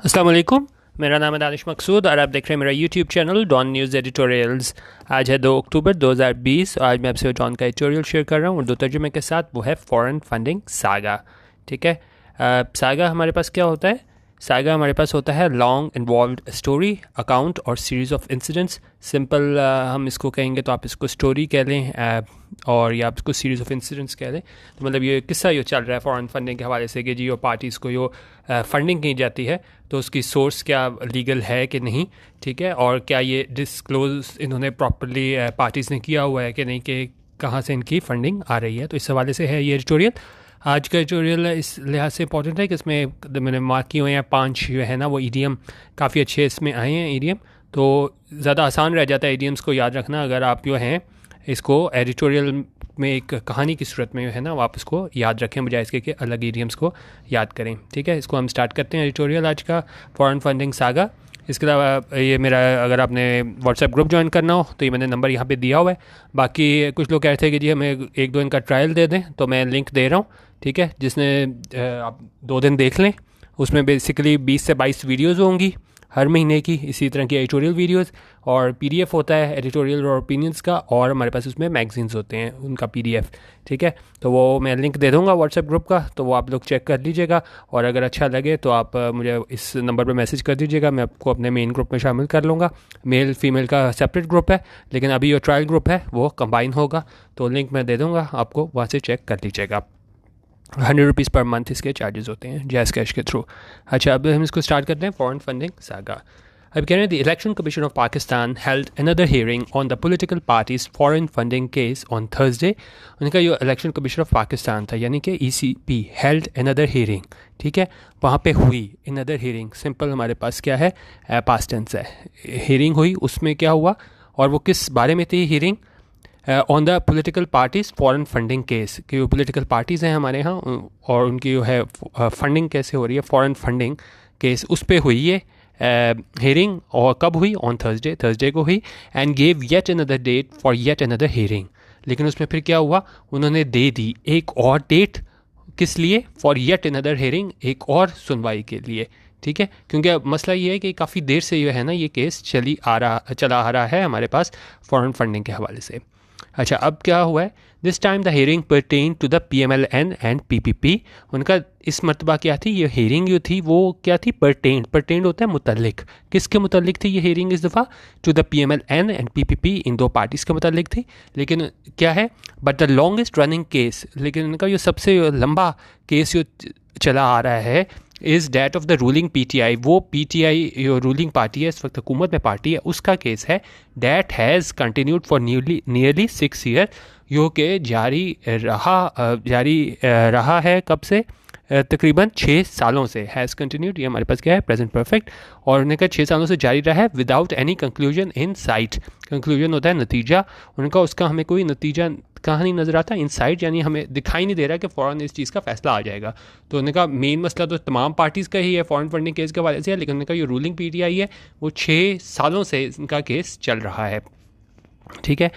अस्सलाम वालेकुम। मेरा नाम है दानिश मकसूद और आप देख रहे हैं मेरा YouTube channel Dawn news editorials. आज है 2 अक्टूबर 2020 और आज मैं आपसे डॉन का एडिटोरियल शेयर कर रहा हूँ उर्दू तर्जुमे के साथ। वो है फॉरेन फंडिंग सागा। ठीक है। सागा हमारे पास क्या होता है? सागा हमारे पास होता है लॉन्ग इन्वॉल्व्ड स्टोरी, अकाउंट और सीरीज़ ऑफ इंसिडेंट्स। सिंपल हम इसको कहेंगे तो आप इसको स्टोरी कह लें और या आप इसको सीरीज़ ऑफ इंसिडेंट्स कह लें। तो मतलब ये किस्सा ये चल रहा है फॉरेन फंडिंग के हवाले से कि जी पार्टीज़ को यो फंडिंग की जाती है तो उसकी सोर्स क्या लीगल है कि नहीं, ठीक है, और क्या ये डिस्क्लोज इन्होंने प्रॉपरली पार्टीज़ ने किया हुआ है कि नहीं, कि कहाँ से इनकी फंडिंग आ रही है। तो इस हवाले से है ये एडिटोरियल। आज का एडिटोरियल इस लिहाज से इंपॉर्टेंट है कि इसमें मैंने मार्क किए हुए हैं 5 जो है ना वो ईडीएम काफ़ी अच्छे इसमें आए हैं ईडीएम। तो ज़्यादा आसान रह जाता है ईडीएम्स को याद रखना अगर आप जो हैं इसको एडिटोरियल में एक कहानी की सूरत में है ना आप इसको याद रखें बजाय इसके कि अलग ईडीएम्स को याद करें। ठीक है, इसको हम स्टार्ट करते हैं एडिटोरियल आज का फॉरेन फंडिंग सागा। इसके अलावा ये मेरा अगर आपने व्हाट्सएप ग्रुप ज्वाइन करना हो तो ये मैंने नंबर यहाँ पे दिया हुआ है। बाकी कुछ लोग कह रहे थे कि जी हमें 1-2 दिन का ट्रायल दे दें, तो मैं लिंक दे रहा हूँ। ठीक है, जिसने आप 2 दिन देख लें। उसमें बेसिकली 20 से 22 वीडियोज़ होंगी हर महीने की, इसी तरह की एडिटोरियल वीडियोस, और पीडीएफ होता है एडिटोरियल और ओपिनियंस का, और हमारे पास उसमें मैगजीन्स होते हैं उनका पीडीएफ। ठीक है, तो वो मैं लिंक दे दूंगा व्हाट्सएप ग्रुप का, तो वो आप लोग चेक कर लीजिएगा और अगर अच्छा लगे तो आप मुझे इस नंबर पर मैसेज कर दीजिएगा, मैं आपको अपने मेन ग्रुप में शामिल कर लूँगा। मेल फीमेल का सेपरेट ग्रुप है, लेकिन अभी जो ट्रायल ग्रुप है वो कंबाइन होगा, तो लिंक मैं दे दूँगा आपको, वहाँ से चेक कर लीजिएगा। 100 रुपीज़ पर मंथ इसके चार्जेस होते हैं जैज़ कैश के थ्रू। अच्छा, अब हम इसको स्टार्ट करते हैं फॉरेन फंडिंग सागा। अब कह रहे हैं the election commission of Pakistan held another hearing on the political parties foreign funding case on Thursday. उनका जो इलेक्शन कमीशन ऑफ पाकिस्तान था यानी कि ईसीपी हेल्ड अनदर हियरिंग, ठीक है, वहाँ पे हुई अनदर हियरिंग। सिंपल हमारे पास क्या है, पास्ट टेंस है, हियरिंग हुई, उसमें क्या हुआ और वो किस बारे में थी hearing? On the political parties foreign funding case, कि जो पोलिटिकल पार्टीज़ हैं हमारे यहाँ और उनकी जो है फंडिंग कैसे हो रही है, फॉरेन फंडिंग केस, उस पर हुई ये हियरिंग। और कब हुई? ऑन थर्सडे को हुई। And gave yet another date for yet another hearing. लेकिन उसमें फिर क्या हुआ, उन्होंने दे दी एक और डेट, किस लिए? फॉर येट अनदर हियरिंग, एक और सुनवाई के लिए। ठीक है, क्योंकि अब मसला ये है कि काफ़ी देर से जो है ना ये केस चला आ रहा है हमारे पास फॉरेन फंडिंग के हवाले से। अच्छा, अब क्या हुआ है? This time the hearing pertain to the PMLN and PPP। उनका इस मरतबा क्या थी, ये हियरिंग जो थी वो क्या थी? पर्टेन होता है मुतल्लिक। किसके मुतल्लिक थी ये हियरिंग इस दफ़ा? To the PMLN and PPP, इन दो पार्टीज़ के मुतल्लिक थी। लेकिन क्या है, but the longest running case, लेकिन उनका जो सबसे लंबा केस जो चला आ रहा है is that of the ruling PTI। वो PTI जो रूलिंग पार्टी है, इस वक्त हुकूमत में पार्टी है, उसका केस है। That has continued for nearly 6 year, जो कि जारी रहा है कब से? तकरीबन 6 सालों से। हैज़ कंटिन्यूड, ये हमारे पास क्या है? Present perfect. और उन्होंने कहा 6 सालों से जारी रहा है without any conclusion in site. Conclusion होता है नतीजा, उनका उसका हमें कोई नतीजा कहाँ नहीं नज़र आता, इन साइड, यानी हमें दिखाई नहीं दे रहा कि फ़ौरन इस चीज़ का फैसला आ जाएगा। तो उन्होंने कहा मेन मसला तो तमाम पार्टीज़ का ही है फॉरेन फंडिंग केस के हवाले से है, लेकिन उन्होंने कहा ये रूलिंग PTI है, वो 6 सालों से इनका केस चल रहा है। ठीक है,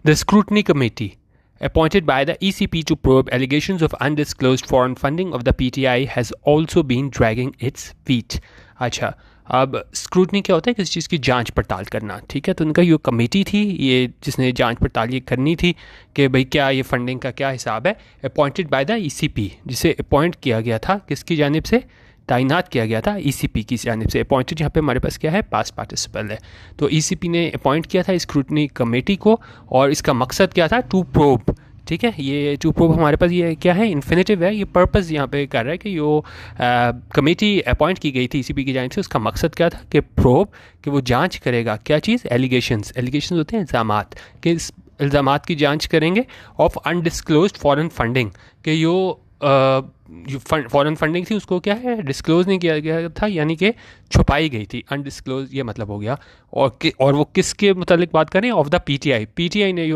the scrutiny committee appointed by the ECP to probe allegations of undisclosed foreign funding of the PTI has also been dragging its feet. अच्छा, अब स्क्रूटनी क्या होता है? किसी चीज़ की जांच पड़ताल करना। ठीक है, तो उनका ये कमेटी थी ये जिसने जांच पड़ताल ये करनी थी कि भाई क्या ये फंडिंग का क्या हिसाब है। अपॉइंटेड बाय द ECP, जिसे अपॉइंट किया गया था, किसकी जानिब से तैनात किया गया था? ECP की जानिब से। अपॉइंटेड यहाँ पे हमारे पास क्या है? पास्ट पार्टिसिपल है। तो ECP ने अपॉइंट किया था स्क्रूटनी कमेटी को, और इसका मकसद क्या था? To probe. ठीक है, ये टू प्रोब हमारे पास ये क्या है? इन्फिनेटिव है। ये पर्पस यहाँ पे कर रहा है कि जो कमेटी अपॉइंट की गई थी ECP की जानिब से, उसका मकसद क्या था? कि प्रोब, कि वो जांच करेगा क्या चीज़? एलिगेशंस होते हैं इल्ज़ामात, कि इस इल्ज़ामात की जांच करेंगे ऑफ अनडिस्क्लोज्ड फॉरेन फंडिंग, कि जो फॉरेन फंडिंग थी उसको क्या है? डिस्क्लोज नहीं किया गया था, यानी कि छुपाई गई थी। अनडिस्क्लोज ये मतलब हो गया। और वो किसके मुतालिक बात करें? ऑफ द PTI ने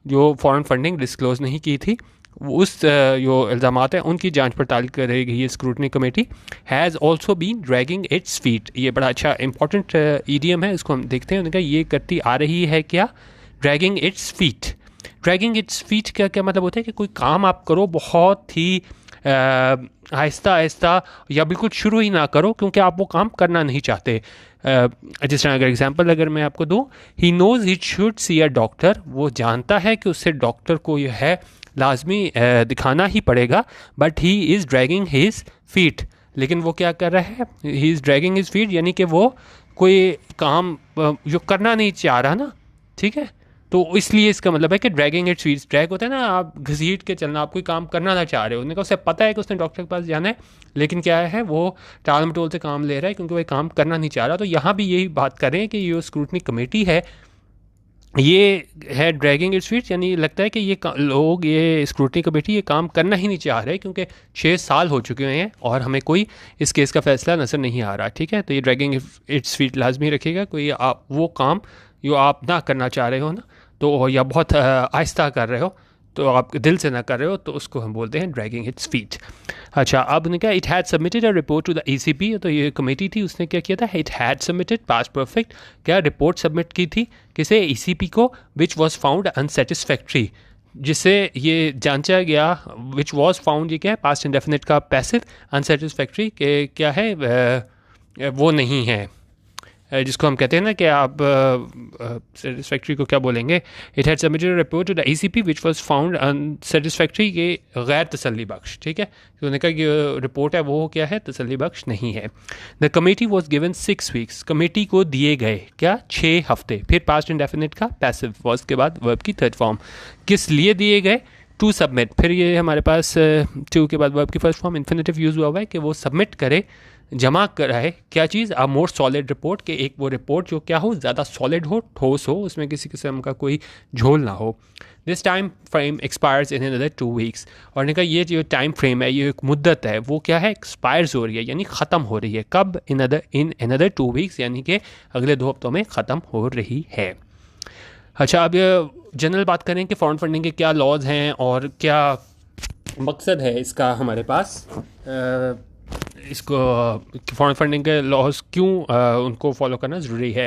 जो फॉरेन फंडिंग डिस्क्लोज नहीं की थी, उस जो इल्ज़ामात हैं उनकी जांच पड़ताल करेगी ये scrutiny committee. Has also been dragging its feet, ये बड़ा अच्छा इंपॉर्टेंट ईडीएम है, इसको हम देखते हैं। उनका ये करती आ रही है क्या? Dragging its feet. Dragging its feet क्या क्या मतलब होता है? कि कोई काम आप करो बहुत ही आहिस्ता आहिस्ता या बिल्कुल शुरू ही ना करो, क्योंकि आप वो काम करना नहीं चाहते। जिस तरह अगर एग्जांपल अगर मैं आपको दूं, he knows he should see a doctor, वो जानता है कि उससे डॉक्टर को यह है लाजमी दिखाना ही पड़ेगा, but he is dragging his feet, लेकिन वो क्या कर रहा है, he is dragging his feet, यानी कि वो कोई काम जो करना नहीं चाह रहा ना, ठीक है, तो इसलिए इसका मतलब है कि ड्रैगिंग इट्स फीट, ड्रैग होता है ना, आप घसीट के चलना, आप कोई काम करना ना चाह रहे हो, उन्होंने कहा उसे पता है कि उसने डॉक्टर के पास जाना है, लेकिन क्या है वो टाल मटोल से काम ले रहा है क्योंकि वो काम करना नहीं चाह रहा। तो यहाँ भी यही बात करें कि ये स्क्रूटनी कमेटी है, ये है ड्रैगिंग इट्स फीट, यानी लगता है कि ये लोग, ये स्क्रूटनी कमेटी ये काम करना ही नहीं चाह रहे क्योंकि 6 साल हो चुके हैं और हमें कोई इस केस का फैसला नज़र नहीं आ रहा, ठीक है। तो ये ड्रैगिंग इट्स फीट लाजमी रखिएगा, कोई आप वो काम जो आप ना करना चाह रहे हो ना, तो या बहुत आहिस्ता कर रहे हो, तो आप दिल से ना कर रहे हो, तो उसको हम बोलते हैं ड्रैगिंग इट्स फीट। अच्छा, अब ने क्या, it had submitted a report to the ECP, तो ये कमेटी थी, उसने क्या किया था, it had submitted past perfect, क्या रिपोर्ट सबमिट की थी किसे, ECP को, विच वॉज फाउंड अनसेटिस्फैक्ट्री, जिसे ये जांचा गया, विच वॉज फाउंड, ये क्या है, पास्ट इंडेफिनिट का पैसिव, अनसेटिस्फैक्ट्री के क्या है, वो नहीं है, जिसको हम कहते हैं ना कि आप सेटिस्फैक्ट्री को क्या बोलेंगे, it had submitted report to the ECP which was found unsatisfactory, के गैर तसल्ली बख्श, ठीक है, तो उन्होंने कहा कि रिपोर्ट है वो क्या है, तसल्ली बख्श नहीं है। The committee was given 6 weeks, committee को दिए गए क्या, 6 हफ्ते, फिर पास्ट इंडेफिनिट का पैसिव वॉज के बाद वर्ब की थर्ड फॉर्म, किस लिए दिए गए, टू सबमिट, फिर ये हमारे पास टू के बाद वर्ब की फर्स्ट फॉर्म इन्फिनेटिव यूज़ हुआ है कि वो सबमिट करे, जमा कराए, क्या चीज़, अ मोर सॉलिड रिपोर्ट, के एक वो रिपोर्ट जो क्या हो, ज़्यादा सॉलिड हो, ठोस हो, उसमें किसी किस्म का कोई झोल ना हो। This time frame expires in another 2 weeks, और ने कहा ये जो टाइम फ्रेम है, ये एक मुद्दत है, वो क्या है, एक्सपायर्स हो रही है, यानी ख़त्म हो रही है, कब, इन अनदर 2 वीक्स, यानी कि अगले 2 हफ्तों में ख़त्म हो रही है। अच्छा, अब जनरल बात करें कि फॉरेन फंडिंग के क्या लॉज हैं और क्या मकसद है इसका हमारे पास, इसको फॉरेन फंडिंग के लॉज क्यों उनको फॉलो करना ज़रूरी है।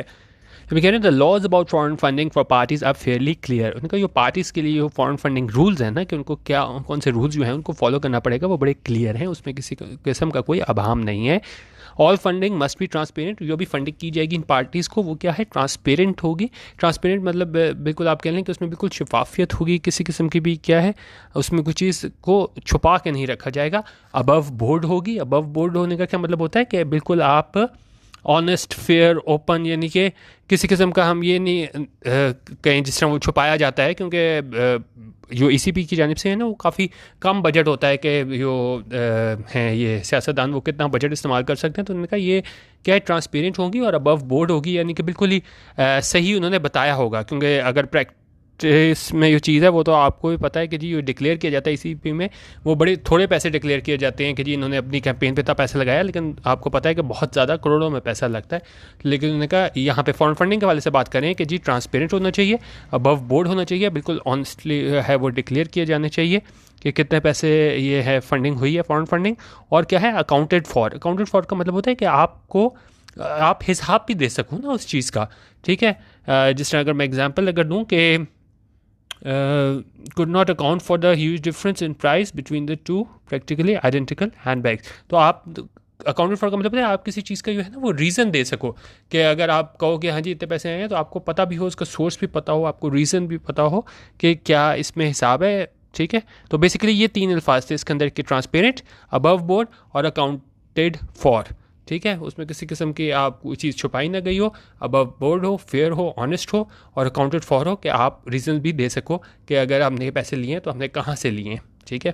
वी कह रहे हैं the laws about foreign funding for parties are fairly clear, उनका जो पार्टीज़ के लिए जो फॉरेन फंडिंग रूल्स हैं ना, कि उनको क्या कौन से रूल्स जो हैं उनको फॉलो करना पड़ेगा, वो बड़े क्लियर हैं, उसमें किसी किस्म का कोई अभाम नहीं है। All funding must be transparent, जो भी फंडिंग की जाएगी इन पार्टीज़ को वो क्या है, ट्रांसपेरेंट होगी। ट्रांसपेरेंट मतलब बिल्कुल आप कह लें कि उसमें बिल्कुल शफाफियत होगी, किसी किस्म की भी क्या है उसमें कुछ चीज़ को छुपा के नहीं रखा जाएगा। अबव बोर्ड होगी, अबव बोर्ड होने का क्या मतलब होता है कि बिल्कुल आप ऑनेस्ट, फेयर, ओपन, यानी कि किसी किस्म का हम ये नहीं कहीं जिस तरह वो छुपाया जाता है, क्योंकि जो ECP की जानिब से है ना, वो काफ़ी कम बजट होता है कि जो हैं ये सियासतदान वो कितना बजट इस्तेमाल कर सकते हैं, तो उन्होंने कहा ये क्या है, ट्रांसपेरेंट होगी और अबव बोर्ड होगी, यानी कि बिल्कुल ही सही उन्होंने बताया होगा, क्योंकि अगर इसमें जो चीज़ है वो तो आपको भी पता है कि जी ये डिक्लेयर किया जाता है ECP में, वो बड़े थोड़े पैसे डिक्लेयर किए जाते हैं कि जी इन्होंने अपनी कैंपेन पे इतना पैसा लगाया, लेकिन आपको पता है कि बहुत ज़्यादा करोड़ों में पैसा लगता है। लेकिन उन्होंने कहा यहाँ पे फॉरेन फंडिंग के वाले से बात करें कि जी ट्रांसपेरेंट होना चाहिए, अबव बोर्ड होना चाहिए, बिल्कुल ऑनेस्टली है वो डिक्लेयर किए जाने चाहिए कि कितने पैसे ये है फंडिंग हुई है फॉरेन फंडिंग, और क्या है अकाउंटेड फॉर। अकाउंटेड फॉर का मतलब होता है कि आपको आप हिसाब भी दे सको ना उस चीज़ का, ठीक है। जिस तरह अगर मैं एग्जांपल अगर दूं कि could not account for the huge difference in price between the two practically identical handbags, तो आप अकाउंटेड फॉर का मतलब है आप किसी चीज़ का जो है ना वो रीज़न दे सको, कि अगर आप कहो कि हाँ जी इतने पैसे आए हैं, तो आपको पता भी हो, उसका सोर्स भी पता हो, आपको रीज़न भी पता हो कि क्या इसमें हिसाब है, ठीक है। तो बेसिकली ये 3 अल्फाज थे इसके अंदर कि ट्रांसपेरेंट, अबव बोर्ड और अकाउंटेड फॉर, ठीक है। उसमें किसी किस्म की आप कोई चीज़ छुपाई ना गई हो, अबव बोर्ड हो, फेयर हो, ऑनेस्ट हो, और अकाउंटेड फॉर हो कि आप रीज़न भी दे सको कि अगर हमने पैसे लिए हैं तो हमने कहाँ से लिए हैं, ठीक है।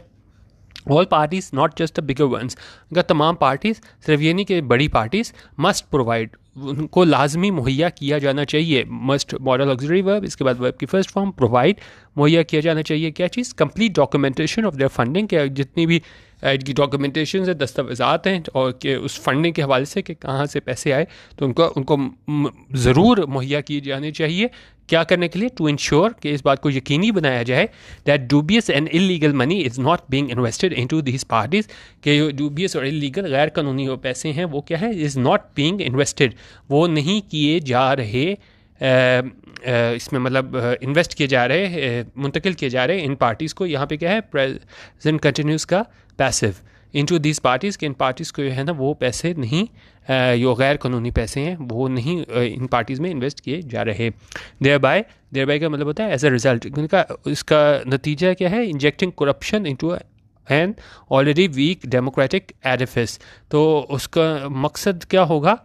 All parties not just the bigger ones, उनका तमाम पार्टीज़, सिर्फ ये नहीं कि बड़ी पार्टीज़, मस्ट प्रोवाइड, उनको लाजमी मुहैया किया जाना चाहिए, मस्ट मॉडल ऑक्सिलरी वर्ब, इसके बाद वर्ब की फर्स्ट फॉर्म प्रोवाइड, मुहैया किया जाना चाहिए क्या चीज़, complete documentation of their funding, के जितनी भी की डॉक्यूमेंटेशन है, दस्तावेज़ात हैं, और कि उस फंडिंग के हवाले से कि कहाँ से पैसे आए, तो उनको ज़रूर मुहैया किए जाने चाहिए। क्या करने के लिए, टू इंश्योर कि इस बात को यकीनी बनाया जाए that dubious and illegal money is not being invested into this parties, कि जो डूबियस और इलीगल गैर कानूनी वो पैसे हैं वो क्या है, इज़ नॉट बीइंग इन्वेस्टेड, वो नहीं किए जा रहे, इसमें मतलब इन्वेस्ट किए जा रहे, मुंतकिल किए जा रहे इन पार्टीज़ को। यहाँ पे क्या है, प्रेजेंट कंटिन्यूस का पैसिव इनटू दीज पार्टीज़ कि इन पार्टीज़ को जो है ना वो पैसे नहीं जो गैर कानूनी पैसे हैं वो नहीं इन पार्टीज़ में इन्वेस्ट किए जा रहे। देयर बाय का मतलब होता है एज अ रिजल्ट, उनका इसका नतीजा क्या है, injecting corruption into an already weak democratic edifice. तो उसका मकसद क्या होगा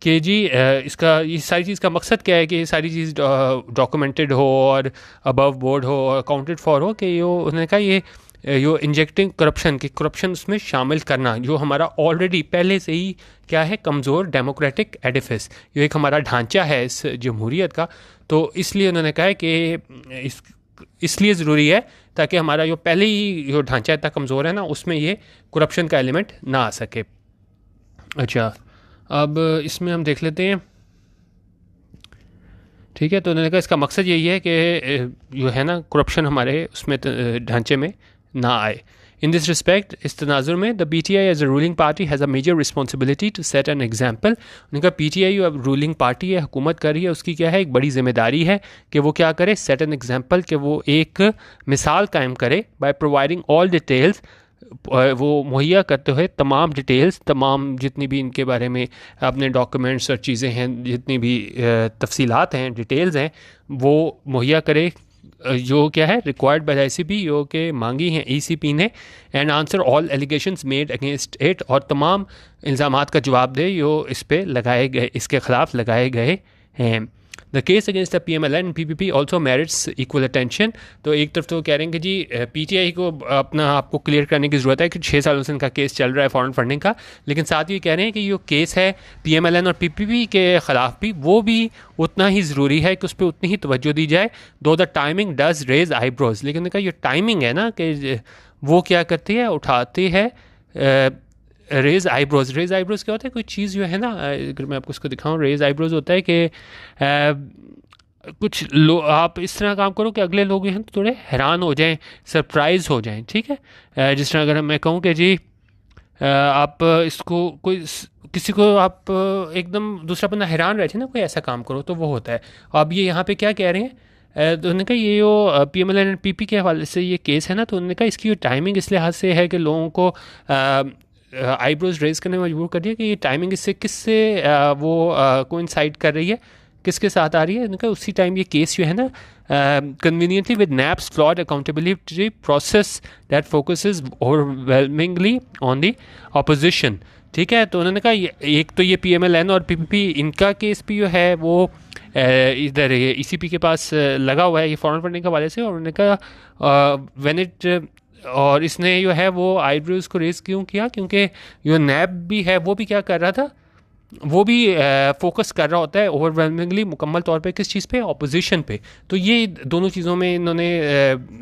कि जी इसका ये सारी चीज़ का मकसद क्या है कि ये सारी चीज़ डॉक्यूमेंटेड हो और अबव बोर्ड हो और अकाउंटेड फॉर हो, कि यो उन्होंने कहा ये जो इंजेक्टिंग करप्शन की करप्शन उसमें शामिल करना जो हमारा ऑलरेडी पहले से ही क्या है कमज़ोर डेमोक्रेटिक एडिफिस, ये एक हमारा ढांचा है इस जमहूरियत का। तो इसलिए उन्होंने कहा है कि इसलिए ज़रूरी है ताकि हमारा जो पहले ही जो ढांचा इतना कमज़ोर है ना उसमें ये करप्शन का एलिमेंट ना आ सके। अच्छा, अब इसमें हम देख लेते हैं, ठीक है। तो उन्होंने कहा इसका मकसद यही है कि जो है ना करप्शन हमारे उसमें ढांचे में ना आए। इन दिस रिस्पेक्ट इस तनाजुर में the PTI as a ruling party has a major responsibility to set an example. उनका PTI जो अब रूलिंग पार्टी है, हुकूमत कर रही है, उसकी क्या है एक बड़ी जिम्मेदारी है कि वो क्या करे, सेट एन एग्जाम्पल, कि वो एक मिसाल कायम करे बाय प्रोवाइडिंग ऑल डिटेल्स, वो मुहैया करते हुए तमाम डिटेल्स, तमाम जितनी भी इनके बारे में अपने डॉक्यूमेंट्स और चीज़ें हैं, जितनी भी तफसीलात हैं, डिटेल्स हैं, वो मुहैया करे जो क्या है रिक्वायर्ड बाय ICP जो कि मांगी हैं ECP ने, and answer all allegations made against it, और तमाम इल्ज़ामात का जवाब दे जो इस पे लगाए गए, इसके ख़िलाफ़ लगाए गए हैं। The case against the PMLN and PPP also merits equal attention. तो एक तरफ तो कह रहे हैं कि जी PTI को अपना आपको क्लियर करने की ज़रूरत है कि 6 सालों से इनका केस चल रहा है फॉरेन फंडिंग का, लेकिन साथ ही कह रहे हैं कि जो केस है PMLN और PPP के ख़िलाफ़ भी वो भी उतना ही ज़रूरी है कि उस पर उतनी ही तवज्जो दी जाए। Though the timing does raise eyebrows, लेकिन उनका ये टाइमिंग है ना कि वो क्या करती है, उठाती है रेज आईब्रोज। रेज आईब्रोज क्या होता है, कोई चीज़ जो है ना, अगर मैं आपको उसको दिखाऊं, रेज आईब्रोज होता है कि कुछ आप इस तरह काम करो कि अगले लोग जो हैं तो थोड़े हैरान हो जाएं, सरप्राइज़ हो जाएं, ठीक है। जिस तरह अगर मैं कहूँ कि जी आप इसको कोई किसी को आप एकदम दूसरा बंदा हैरान रहते ना, कोई ऐसा काम करो, तो वो होता है। अब ये यहाँ पे क्या कह रहे हैं, तो उन्होंने कहा ये जो PMLN एंड PP के हवाले से ये केस है ना, तो उन्होंने कहा इसकी जो टाइमिंग इस लिहाज से है कि लोगों को आईब्रोज रेज करने में मजबूर कर दिया कि ये टाइमिंग इससे किससे वो कोइंसाइड कर रही है, किसके साथ आ रही है। उनका उसी टाइम ये केस जो है ना conveniently with NAP's flawed accountability process that focuses overwhelmingly on the opposition, ठीक है। तो उन्होंने कहा एक तो ये PMLN और PPP इनका केस भी जो है वो इधर ECP के पास लगा हुआ है ये फॉरेन फंडिंग के हवाले से, और उन्होंने कहा व्हेन इट, और इसने जो है वो आईब्रोज को रेज़ क्यों किया, क्योंकि जो NAP भी है वो भी क्या कर रहा था, वो भी फोकस कर रहा होता है ओवरवेलमिंगली मुकम्मल तौर पे किस चीज़ पे, अपोजिशन पे। तो ये दोनों चीज़ों में इन्होंने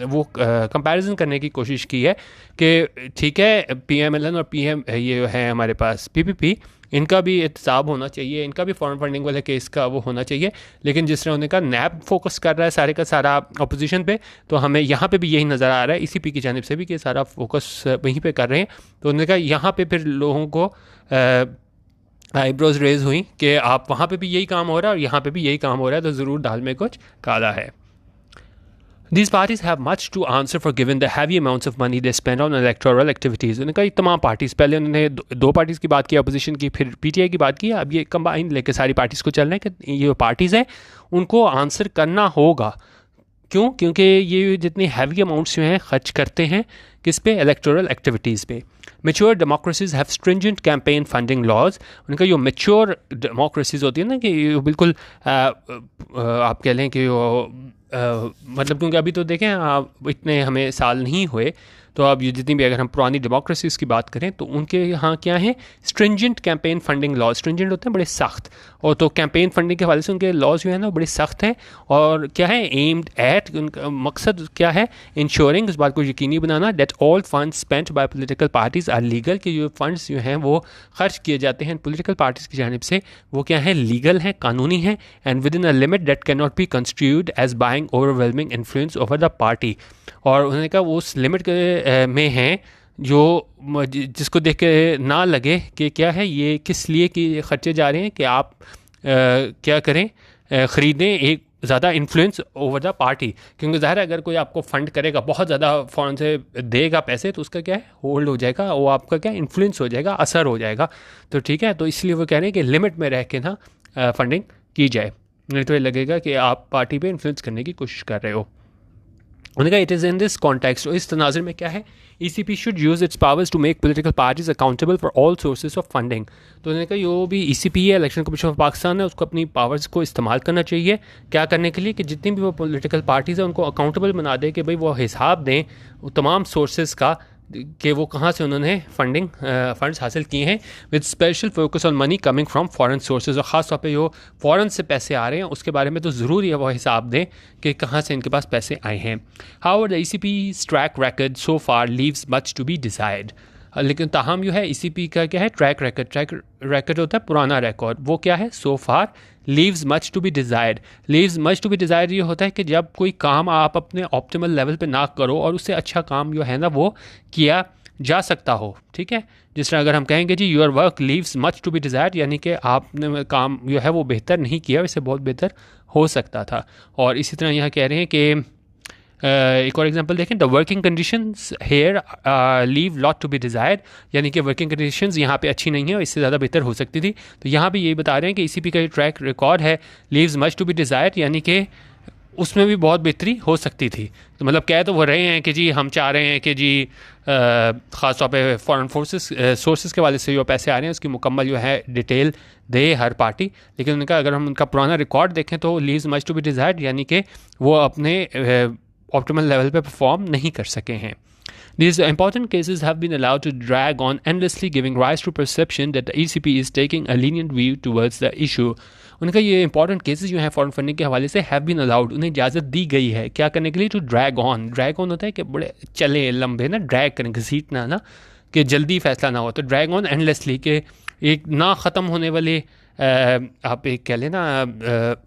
वो कंपैरिजन करने की कोशिश की है कि ठीक है PMLN और PM ये है हमारे पास PPP, इनका भी एहतसाब होना चाहिए, इनका भी फॉरेन फंडिंग वाले केस का वो होना चाहिए, लेकिन जिस तरह उन्होंने कहा NAP फोकस कर रहा है सारे का सारा अपोजिशन पे, तो हमें यहाँ पे भी यही नज़र आ रहा है ECP की जानिब से भी कि सारा फोकस वहीं पे कर रहे हैं। तो उन्होंने कहा यहाँ पे फिर लोगों को आईब्रोज रेज हुई कि आप वहाँ पे भी यही काम हो रहा है और यहाँ पे भी यही काम हो रहा है, तो ज़रूर दाल में कुछ काला है। These parties have much to answer for given the heavy amounts of money they spend on electoral activities। उन्होंने कहा तमाम पार्टीज़, पहले उन्होंने दो पार्टीज़ की बात की अपोजिशन की, फिर PTI की बात की, अब ये कंबाइन लेके सारी पार्टीज़ को चल रहे हैं कि ये पार्टीज़ हैं उनको आंसर करना होगा। क्यों? क्योंकि ये जितनी हैवी अमाउंट्स जो हैं खर्च करते हैं किस पे, इलेक्टोरल एक्टिविटीज़ पे। Mature democracies have stringent campaign funding laws. उनका जो मेच्योर डेमोक्रेसीज होती है ना कि बिल्कुल आप कह लें कि मतलब क्योंकि अभी तो देखें इतने हमें साल नहीं हुए, तो अब ये जितनी भी अगर हम पुरानी डेमोक्रेसीज़ की बात करें तो उनके यहाँ क्या है, stringent campaign funding laws. Stringent होते हैं बड़े सख्त, और तो कैंपेन फंडिंग के हवाले से उनके लॉज जो है ना बड़े सख्त हैं, और क्या है एम्ड एट, उनका मकसद क्या है, इंश्योरिंग, इस बात को यकीनी बनाना, that all funds spent by political parties are legal, कि जो फंड्स जो हैं वो खर्च किए जाते हैं पोलिटिकल पार्टीज़ की जानिब से वो क्या है, लीगल हैं, कानूनी हैं, and within a limit that can not be constitute as buying overwhelming influence over the party. और उन्होंने कहा वो उस लिमिट में हैं जो जिसको देख के ना लगे कि क्या है ये किस लिए कि खर्चे जा रहे हैं, कि आप क्या करें, ख़रीदें एक ज़्यादा इन्फ्लुएंस ओवर द पार्टी, क्योंकि ज़ाहिर है अगर कोई आपको फंड करेगा, बहुत ज़्यादा फ़ौरन से देगा पैसे, तो उसका क्या है, होल्ड हो जाएगा, वो आपका क्या इन्फ्लुएंस हो जाएगा, असर हो जाएगा। तो ठीक है, तो इसलिए वो कह रहे हैं कि लिमिट में रह के ना फंडिंग की जाए, नहीं तो ये लगेगा कि आप पार्टी पे इन्फ्लुएंस करने की कोशिश कर रहे हो। उन्होंने कहा it is in this context, इस तनाज़ुर में क्या है, ECP should use its powers to make political parties accountable for all sources of funding. तो उन्होंने कहा जो भी ECP है, इलेक्शन कमीशन ऑफ पाकिस्तान है, उसको अपनी पावर्स को इस्तेमाल करना चाहिए, क्या करने के लिए कि जितनी भी वो पोलिटिकल पार्टीज़ हैं उनको अकाउंटेबल बना दे, कि भाई वो हिसाब दें तमाम सोर्सेज का कि वो कहाँ से उन्होंने फंड्स हासिल किए हैं, with special focus on money coming from foreign sources, और ख़ास तौर पे जो फ़ॉरेन से पैसे आ रहे हैं उसके बारे में तो ज़रूरी है वो हिसाब दें कि कहाँ से इनके पास पैसे आए हैं। However the ECP's track record so far leaves much to be desired. लेकिन ताहम जो है ECP का क्या है, ट्रैक रिकॉर्ड होता है पुराना रिकॉर्ड, वो क्या है, so far leaves much to be desired. Leaves much to be desired ये होता है कि जब कोई काम आप अपने ऑप्टिमल लेवल पे ना करो और उससे अच्छा काम जो है ना वो किया जा सकता हो, ठीक है। जिस तरह अगर हम कहेंगे जी your work leaves much to be desired, यानी कि आपने काम जो है वो बेहतर नहीं किया, वैसे बहुत बेहतर हो सकता था। और इसी तरह यहाँ कह रहे हैं कि एक और एग्जांपल देखें, the working conditions here leave lot to be desired, यानी कि वर्किंग कंडीशंस यहाँ पे अच्छी नहीं है और इससे ज़्यादा बेहतर हो सकती थी। तो यहाँ भी यही बता रहे हैं कि ECP का जो ट्रैक रिकॉर्ड है leaves much to be desired, यानी कि उसमें भी बहुत बेहतरी हो सकती थी। तो मतलब कह तो वो रहे हैं कि जी हम चाह रहे हैं कि जी ख़ास तौर पे फॉरेन सोर्सेज के वाले से जो पैसे आ रहे हैं उसकी मुकम्मल जो है डिटेल दे हर पार्टी, लेकिन उनका अगर हम उनका पुराना रिकॉर्ड देखें तो leaves much to be desired, यानी कि वो अपने ऑप्टिमल लेवल पे परफॉर्म नहीं कर सके हैं। These important cases have been allowed to drag on endlessly, giving rise to perception that the ECP is taking a lenient view towards the issue. उनका ये इंपॉर्टेंट केसेस जो हैं फॉरेन फंडिंग के हवाले से हैव बीन अलाउड, उन्हें इजाज़त दी गई है क्या करने के लिए, टू ड्रैग ऑन होता है कि बड़े चले लंबे ना, ड्रैग करें घसीटना ना, कि जल्दी फैसला ना हो, तो ड्रैग ऑन एंडलेसली के एक ना ख़त्म होने वाले आप एक कह लेना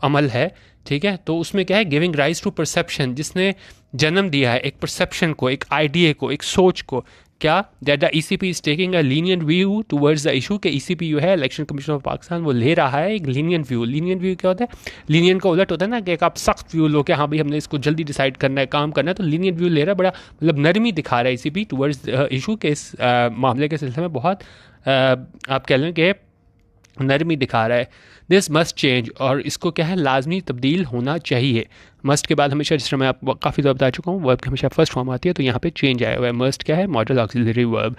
अमल है, ठीक है। तो उसमें क्या है, गिविंग राइज टू परसेप्शन, जिसने जन्म दिया है एक परसेप्शन को, एक आइडिया को, एक सोच को, क्या, that the ECP is taking a lenient view towards the issue, के ECP जो है इलेक्शन कमीशन ऑफ पाकिस्तान वो ले रहा है एक लीनियंट व्यू। लीनियंट व्यू क्या होता है, लीनियंट का उलट होता है ना कि एक आप सख्त व्यू लो कि हाँ भाई हमने इसको जल्दी डिसाइड करना है, काम करना है, तो लीनियंट व्यू ले रहा है, बड़ा मतलब नरमी दिखा रहा है ECP टुवर्ड्स इशू के, इस मामले के सिलसिले में बहुत आप कह लें कि नरमी दिखा रहा है। दिस मस्ट चेंज, और इसको क्या है, लाजमी तब्दील होना चाहिए। मस्ट के बाद हमेशा, जिस तरह मैं आपको काफ़ी दफ़ा बता चुका हूँ, वर्ब की हमेशा फर्स्ट फॉर्म आती है, तो यहाँ पे चेंज आया हुआ है। मस्ट क्या है, modal auxiliary verb.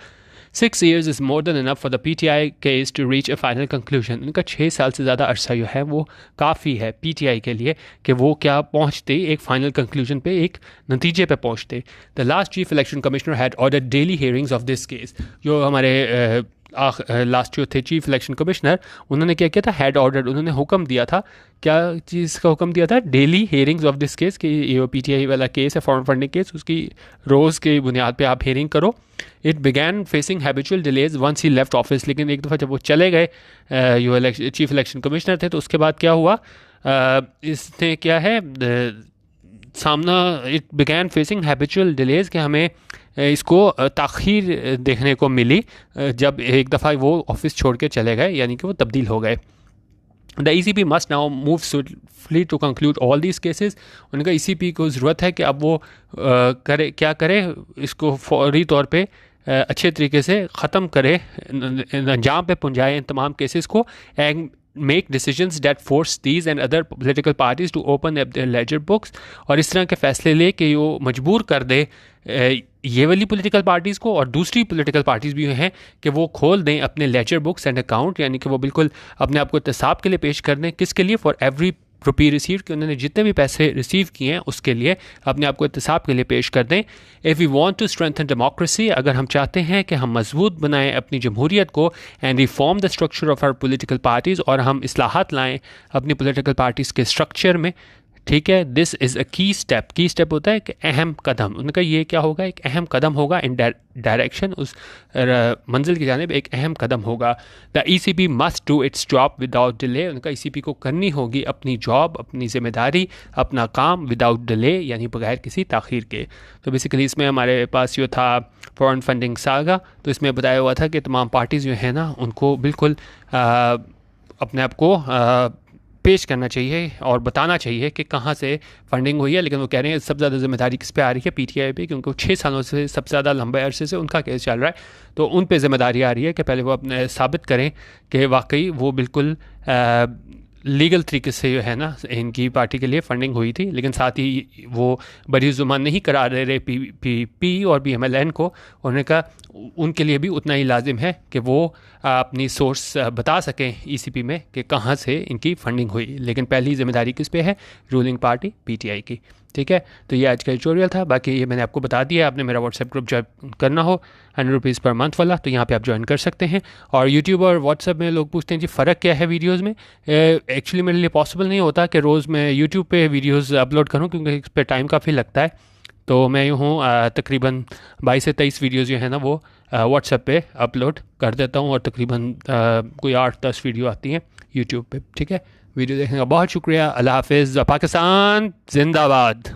6 years is more than enough for the PTI case to reach a final conclusion. उनका 6 साल से ज़्यादा अरसा जो है वो काफ़ी है PTI के लिए कि वो क्या पहुँचते एक फाइनल कंक्लूजन पे, एक नतीजे पे पहुँचते। The last chief election commissioner had order daily hearings of this case. जो हमारे लास्ट जो थे चीफ इलेक्शन कमिश्नर, उन्होंने क्या किया था, हैड ऑर्डर, उन्होंने हुक्म दिया था, क्या चीज़ का हुक्म दिया था, daily hearings of this case, कि ये PTI वाला केस है फॉरेन फंडिंग केस, उसकी रोज़ की बुनियाद पे आप हियरिंग करो। It began facing habitual delays once he left office, लेकिन एक दफ़ा जब वो चले गए जो चीफ इलेक्शन कमिश्नर थे, तो उसके बाद क्या हुआ, इसने क्या है सामना, it began facing habitual delays, कि हमें इसको ताख़ीर देखने को मिली जब एक दफ़ा वो ऑफिस छोड़ के चले गए, यानी कि वो तब्दील हो गए। The ECP must now move swiftly to conclude all these cases. उनका ECP को ज़रूरत है कि अब वो करे, क्या करे, इसको फौरी तौर पे अच्छे तरीके से ख़त्म करे, अंजाम पे पहुँचाए इन तमाम केसेस को, and make decisions that force these and other political parties to open up their ledger books, और इस तरह के फैसले ले कि वो मजबूर कर दे ये वाली पॉलिटिकल पार्टीज़ को और दूसरी पॉलिटिकल पार्टीज़ भी हैं कि वो खोल दें अपने लेजर बुक्स एंड अकाउंट, यानी कि वो बिल्कुल अपने आप को एहतसाब के लिए पेश कर दें। किसके लिए, फॉर एवरी रुपी रिसीव, कि उन्होंने जितने भी पैसे रिसीव किए हैं उसके लिए अपने आप को एहतसाब के लिए पेश कर दें। If we want to strengthen democracy, अगर हम चाहते हैं कि हम मजबूत बनाएं अपनी जमहूरियत को, and reform the structure of our political parties, और हम इस्लाहात लाएं अपनी पॉलिटिकल पार्टीज़ के स्ट्रक्चर में, ठीक है। दिस इज़ अ की स्टेप होता है कि अहम कदम, उनका ये क्या होगा, एक अहम कदम होगा इन डायरेक्शन, उस मंजिल की जानिब एक अहम कदम होगा। The ECP must do it's job without delay, उनका ECP को करनी होगी अपनी जॉब, अपनी जिम्मेदारी, अपना काम विदाउट डिले, यानी बगैर किसी ताख़ीर के। तो बेसिकली इसमें हमारे पास जो था फॉरेन फंडिंग सागा, तो इसमें बताया हुआ था कि तमाम पार्टीज़ जो है ना उनको बिल्कुल अपने आप को पेश करना चाहिए और बताना चाहिए कि कहाँ से फंडिंग हुई है। लेकिन वो कह रहे हैं सबसे ज़्यादा जिम्मेदारी किस पे आ रही है, पीटीआई पे, क्योंकि 6 सालों से सबसे ज़्यादा लंबे अरसे से उनका केस चल रहा है। तो उन पे जिम्मेदारी आ रही है कि पहले वो अपने साबित करें कि वाकई वो बिल्कुल लीगल तरीके से जो है ना इनकी पार्टी के लिए फंडिंग हुई थी। लेकिन साथ ही वो बरी जुबान नहीं करा दे रहे पी और BMLN को। उन्होंने कहा उनके लिए भी उतना ही लाजिम है कि वो अपनी सोर्स बता सकें ECP में कि कहाँ से इनकी फंडिंग हुई। लेकिन पहली जिम्मेदारी किस पे है, रूलिंग पार्टी PTI की। ठीक है, तो ये आज का एडिटोरियल था। बाकी ये मैंने आपको बता दिया, आपने मेरा व्हाट्सएप ग्रुप ज्वाइन करना हो 100 रुपीज़ पर मंथ वाला, तो यहाँ पे आप ज्वाइन कर सकते हैं। और यूट्यूब और व्हाट्सएप में लोग पूछते हैं जी फ़र्क क्या है वीडियोज़ में। एक्चुअली मेरे लिए पॉसिबल नहीं होता कि रोज़ मैं यूट्यूब पे वीडियोज़ अपलोड करूँ, क्योंकि इस पर टाइम काफ़ी लगता है। तो मैं यूँ हूँ तकरीबन 22 से 23 वीडियोज़ जो है ना वो व्हाट्सएप पे अपलोड कर देता हूँ, और तकरीबन कोई 8-10 वीडियो आती हैं यूट्यूब पे। ठीक है, वीडियो देखने का बहुत शुक्रिया। अल्लाह हाफिज़। पाकिस्तान जिंदाबाद।